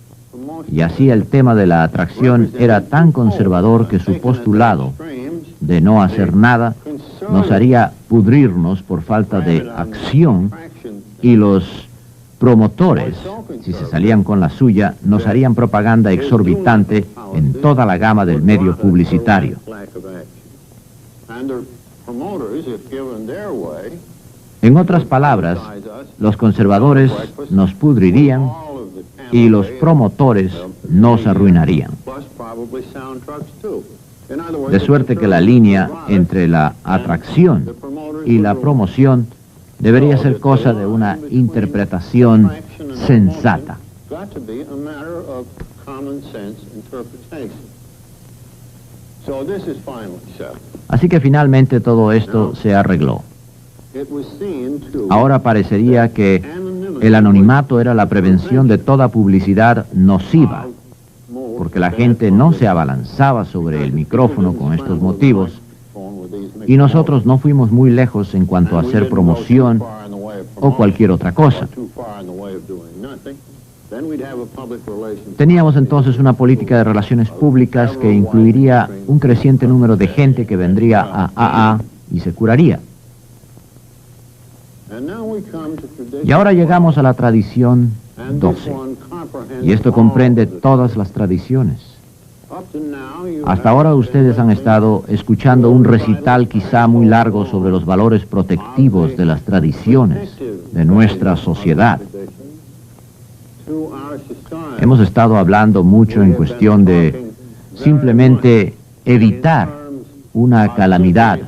y así el tema de la atracción era tan conservador que su postulado de no hacer nada nos haría pudrirnos por falta de acción, y los promotores, si se salían con la suya, nos harían propaganda exorbitante en toda la gama del medio publicitario. En otras palabras, los conservadores nos pudrirían y los promotores nos arruinarían. De suerte que la línea entre la atracción y la promoción debería ser cosa de una interpretación sensata. Así que finalmente todo esto se arregló. Ahora parecería que el anonimato era la prevención de toda publicidad nociva, porque la gente no se abalanzaba sobre el micrófono con estos motivos, y nosotros no fuimos muy lejos en cuanto a hacer promoción o cualquier otra cosa. Teníamos entonces una política de relaciones públicas que incluiría un creciente número de gente que vendría a AA y se curaría. Y ahora llegamos a la tradición 12, y esto comprende todas las tradiciones. Hasta ahora ustedes han estado escuchando un recital quizá muy largo sobre los valores protectivos de las tradiciones de nuestra sociedad. Hemos estado hablando mucho en cuestión de simplemente evitar una calamidad,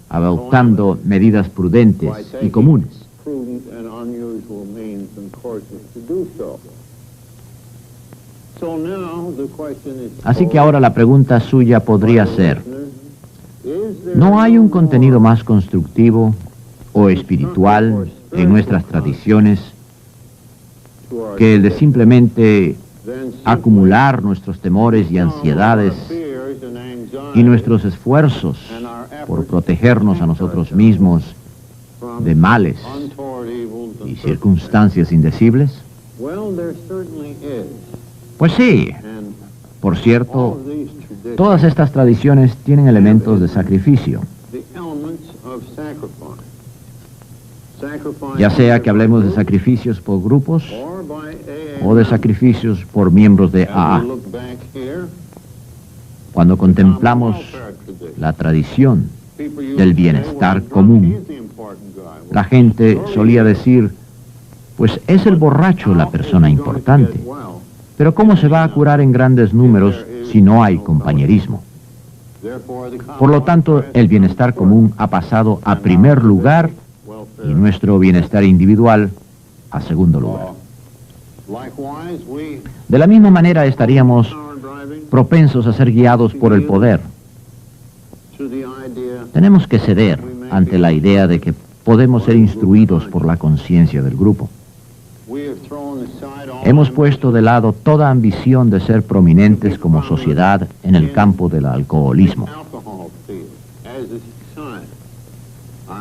adoptando medidas prudentes y comunes. Así que ahora la pregunta suya podría ser, ¿no hay un contenido más constructivo o espiritual en nuestras tradiciones que el de simplemente acumular nuestros temores y ansiedades y nuestros esfuerzos por protegernos a nosotros mismos de males y circunstancias indecibles? Pues sí. Por cierto, todas estas tradiciones tienen elementos de sacrificio. Ya sea que hablemos de sacrificios por grupos o de sacrificios por miembros de AA. Cuando contemplamos la tradición del bienestar común, la gente solía decir, pues es el borracho la persona importante, pero ¿cómo se va a curar en grandes números si no hay compañerismo? Por lo tanto, el bienestar común ha pasado a primer lugar y nuestro bienestar individual a segundo lugar. De la misma manera estaríamos propensos a ser guiados por el poder. Tenemos que ceder ante la idea de que podemos ser instruidos por la conciencia del grupo. Hemos puesto de lado toda ambición de ser prominentes como sociedad en el campo del alcoholismo.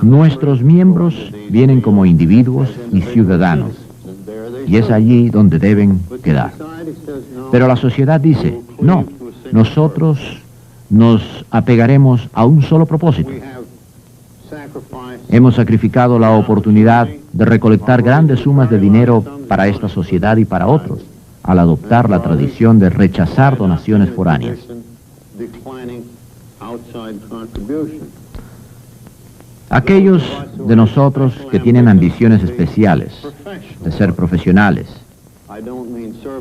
Nuestros miembros vienen como individuos y ciudadanos, y es allí donde deben quedar. Pero la sociedad dice, no, nosotros nos apegaremos a un solo propósito. Hemos sacrificado la oportunidad de recolectar grandes sumas de dinero para esta sociedad y para otros, al adoptar la tradición de rechazar donaciones foráneas. Aquellos de nosotros que tienen ambiciones especiales, de ser profesionales,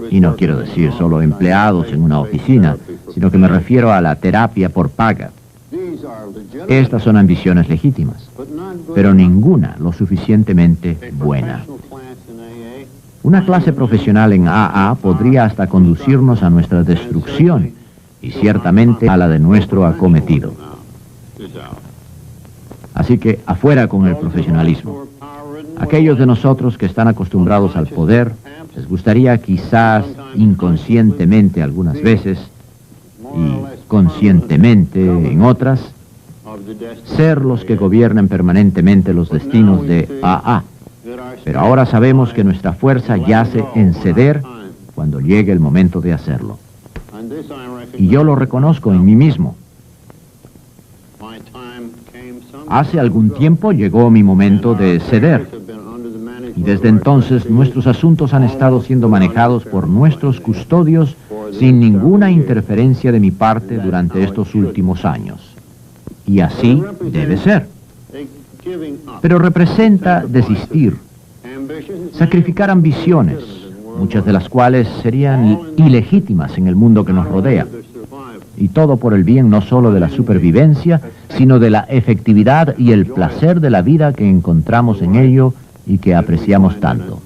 y no quiero decir solo empleados en una oficina, sino que me refiero a la terapia por paga. Estas son ambiciones legítimas, pero ninguna lo suficientemente buena. Una clase profesional en AA podría hasta conducirnos a nuestra destrucción y ciertamente a la de nuestro acometido. Así que afuera con el profesionalismo. Aquellos de nosotros que están acostumbrados al poder, les gustaría quizás inconscientemente algunas veces y conscientemente en otras, ser los que gobiernen permanentemente los destinos de AA. Pero ahora sabemos que nuestra fuerza yace en ceder cuando llegue el momento de hacerlo. Y yo lo reconozco en mí mismo. Hace algún tiempo llegó mi momento de ceder. Y desde entonces nuestros asuntos han estado siendo manejados por nuestros custodios sin ninguna interferencia de mi parte durante estos últimos años. Y así debe ser. Pero representa desistir, sacrificar ambiciones, muchas de las cuales serían ilegítimas en el mundo que nos rodea. Y todo por el bien no solo de la supervivencia, sino de la efectividad y el placer de la vida que encontramos en ello y que apreciamos tanto.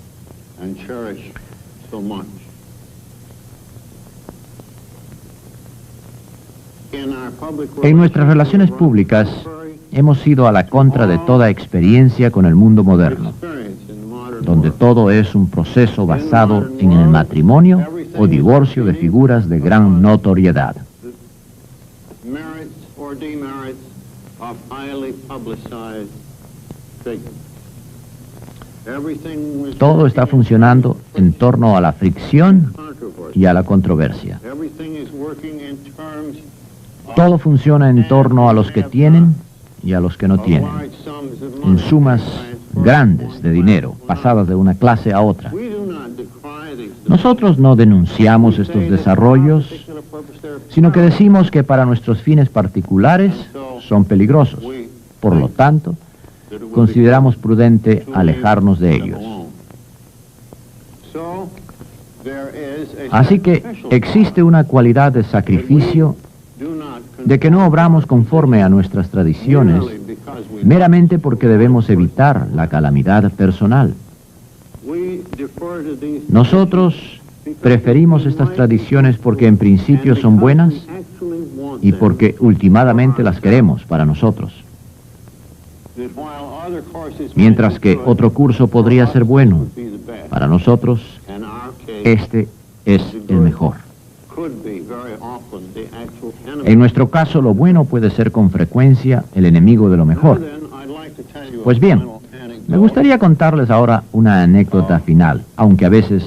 En nuestras relaciones públicas hemos ido a la contra de toda experiencia con el mundo moderno, donde todo es un proceso basado en el matrimonio o divorcio de figuras de gran notoriedad. Todo está funcionando en torno a la fricción y a la controversia. Todo funciona en torno a los que tienen y a los que no tienen, en sumas grandes de dinero, pasadas de una clase a otra. Nosotros no denunciamos estos desarrollos, sino que decimos que para nuestros fines particulares son peligrosos. Por lo tanto, consideramos prudente alejarnos de ellos. Así que existe una cualidad de sacrificio, de que no obramos conforme a nuestras tradiciones, meramente porque debemos evitar la calamidad personal. Nosotros preferimos estas tradiciones porque en principio son buenas y porque últimamente las queremos para nosotros. Mientras que otro curso podría ser bueno, para nosotros, este es el mejor. En nuestro caso, lo bueno puede ser con frecuencia el enemigo de lo mejor. Pues bien, me gustaría contarles ahora una anécdota final, aunque a veces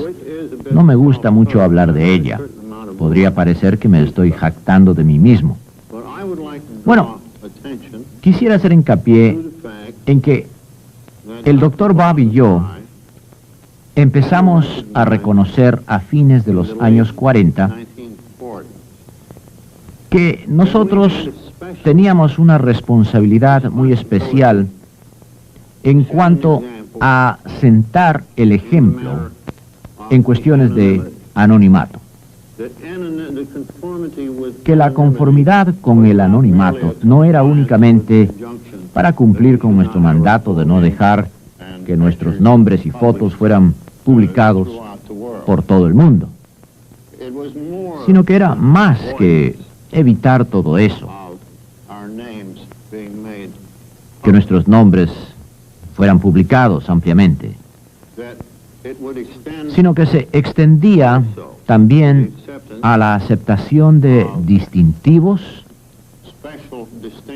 no me gusta mucho hablar de ella. Podría parecer que me estoy jactando de mí mismo. Bueno, quisiera hacer hincapié en que el Dr. Bob y yo empezamos a reconocer a fines de los años 40 que nosotros teníamos una responsabilidad muy especial en cuanto a sentar el ejemplo en cuestiones de anonimato. Que la conformidad con el anonimato no era únicamente para cumplir con nuestro mandato de no dejar que nuestros nombres y fotos fueran publicados por todo el mundo, sino que era más que evitar todo eso, que nuestros nombres fueran publicados ampliamente, sino que se extendía también a la aceptación de distintivos,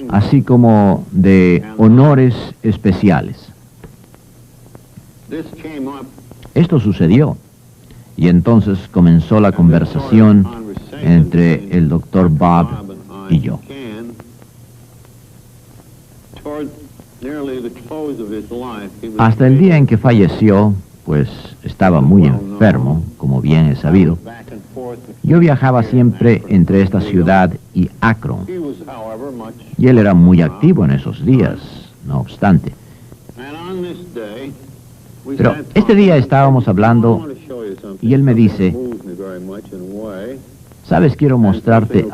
así como de honores especiales. Esto sucedió, y entonces comenzó la conversación entre el Dr. Bob y yo. Hasta el día en que falleció, pues estaba muy enfermo, como bien es sabido. Yo viajaba siempre entre esta ciudad y Akron, y él era muy activo en esos días, no obstante. Pero este día estábamos hablando y él me dice, ¿sabes? Quiero mostrarte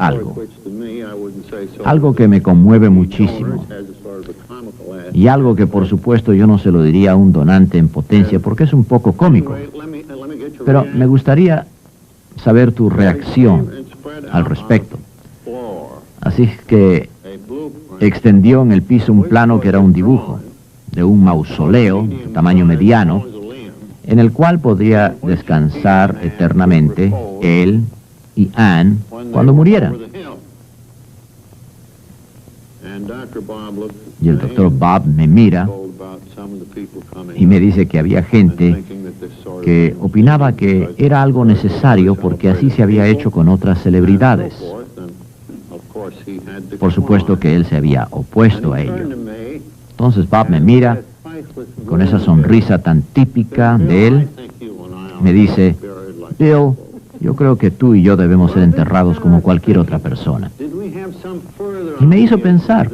algo que me conmueve muchísimo, y algo que por supuesto yo no se lo diría a un donante en potencia porque es un poco cómico, pero me gustaría saber tu reacción al respecto. Así que extendió en el piso un plano que era un dibujo de un mausoleo de tamaño mediano en el cual podría descansar eternamente él y Anne cuando murieran. Y el Dr. Bob me mira y me dice que había gente que opinaba que era algo necesario porque así se había hecho con otras celebridades. Por supuesto que él se había opuesto a ello. Entonces Bob me mira con esa sonrisa tan típica de él, me dice, Bill, yo creo que tú y yo debemos ser enterrados como cualquier otra persona. Y me hizo pensar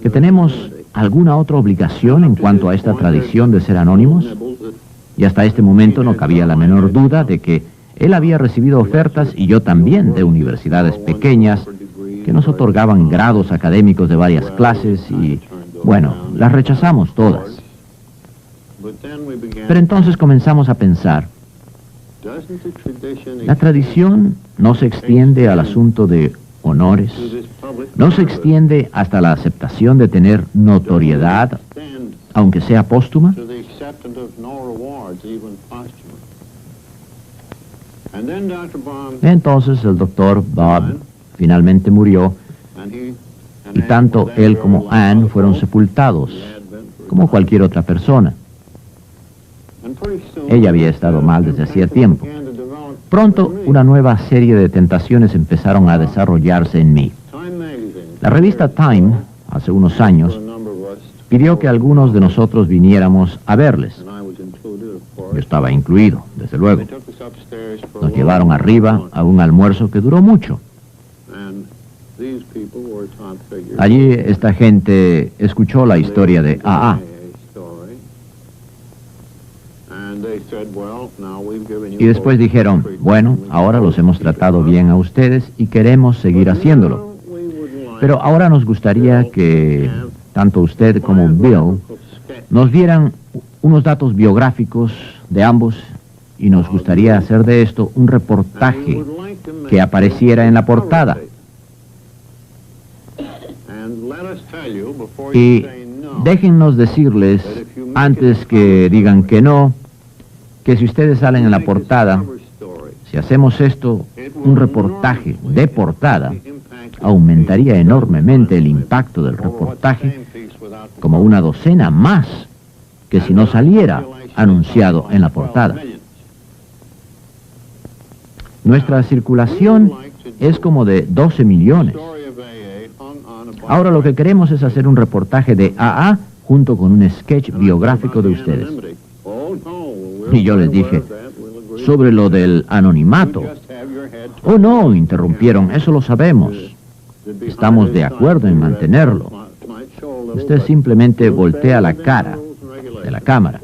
que tenemos alguna otra obligación en cuanto a esta tradición de ser anónimos. Y hasta este momento no cabía la menor duda de que él había recibido ofertas, y yo también, de universidades pequeñas que nos otorgaban grados académicos de varias clases y, bueno, las rechazamos todas. Pero entonces comenzamos a pensar, ¿la tradición no se extiende al asunto de honores? ¿No se extiende hasta la aceptación de tener notoriedad, aunque sea póstuma? Entonces el Dr. Bob finalmente murió, y tanto él como Anne fueron sepultados, como cualquier otra persona. Ella había estado mal desde hacía tiempo. Pronto, una nueva serie de tentaciones empezaron a desarrollarse en mí. La revista Time, hace unos años, pidió que algunos de nosotros viniéramos a verles. Yo estaba incluido, desde luego. Nos llevaron arriba a un almuerzo que duró mucho. Allí esta gente escuchó la historia de A.A. Y después dijeron, bueno, ahora los hemos tratado bien a ustedes y queremos seguir haciéndolo. Pero ahora nos gustaría que tanto usted como Bill nos dieran unos datos biográficos de ambos, y nos gustaría hacer de esto un reportaje que apareciera en la portada. Y déjennos decirles, antes que digan que no, que si ustedes salen en la portada, si hacemos esto, un reportaje de portada, aumentaría enormemente el impacto del reportaje, como una docena más que si no saliera anunciado en la portada. Nuestra circulación es como de 12 millones. Ahora lo que queremos es hacer un reportaje de A.A. junto con un sketch biográfico de ustedes. Y yo les dije, sobre lo del anonimato. Oh, no, interrumpieron, eso lo sabemos. Estamos de acuerdo en mantenerlo. Usted simplemente voltea la cara de la cámara.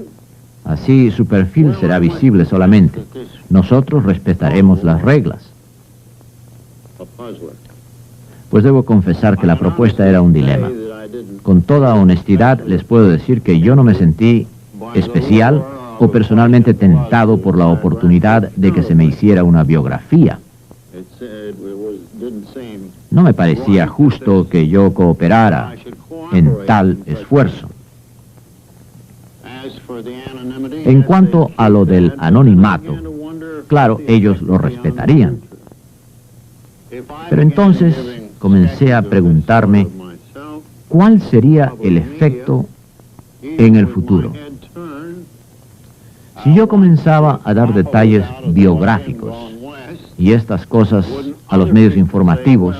Así su perfil será visible solamente. Nosotros respetaremos las reglas. Pues debo confesar que la propuesta era un dilema. Con toda honestidad les puedo decir que yo no me sentí especial o personalmente tentado por la oportunidad de que se me hiciera una biografía. No me parecía justo que yo cooperara en tal esfuerzo. En cuanto a lo del anonimato, claro, ellos lo respetarían. Pero entonces comencé a preguntarme cuál sería el efecto en el futuro. Si yo comenzaba a dar detalles biográficos y estas cosas a los medios informativos,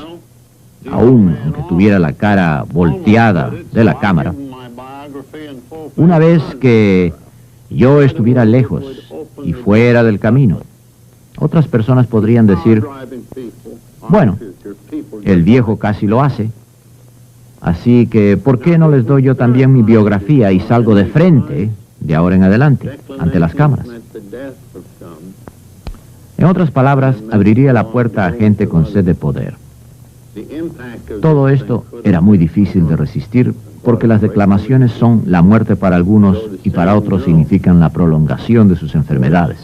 aún aunque tuviera la cara volteada de la cámara, una vez que yo estuviera lejos y fuera del camino, otras personas podrían decir, bueno, el viejo casi lo hace, así que ¿por qué no les doy yo también mi biografía y salgo de frente de ahora en adelante ante las cámaras? En otras palabras, abriría la puerta a gente con sed de poder. Todo esto era muy difícil de resistir porque las declamaciones son la muerte para algunos y para otros significan la prolongación de sus enfermedades.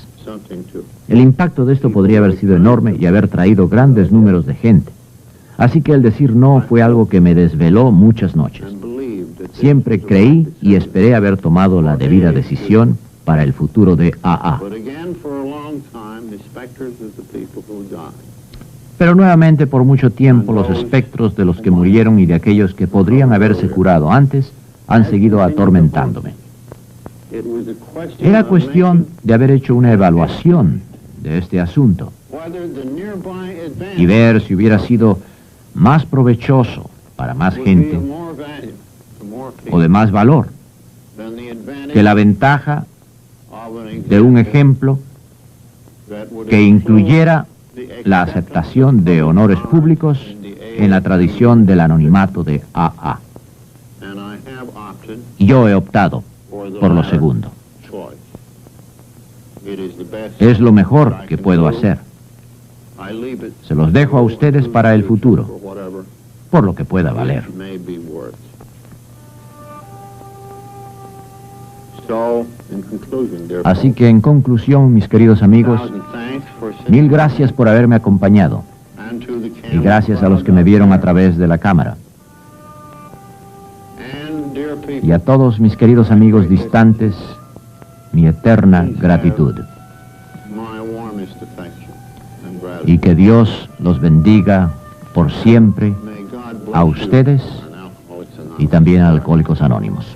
El impacto de esto podría haber sido enorme y haber traído grandes números de gente. Así que el decir no fue algo que me desveló muchas noches. Siempre creí y esperé haber tomado la debida decisión para el futuro de AA. Pero nuevamente por mucho tiempo los espectros de los que murieron y de aquellos que podrían haberse curado antes han seguido atormentándome. Era cuestión de haber hecho una evaluación de este asunto y ver si hubiera sido más provechoso para más gente o de más valor que la ventaja de un ejemplo que incluyera la aceptación de honores públicos en la tradición del anonimato de AA. Y yo he optado por lo segundo. Es lo mejor que puedo hacer. Se los dejo a ustedes para el futuro, por lo que pueda valer. Así que en conclusión, mis queridos amigos, mil gracias por haberme acompañado y gracias a los que me vieron a través de la cámara. Y a todos mis queridos amigos distantes, mi eterna gratitud. Y que Dios los bendiga por siempre a ustedes y también a Alcohólicos Anónimos.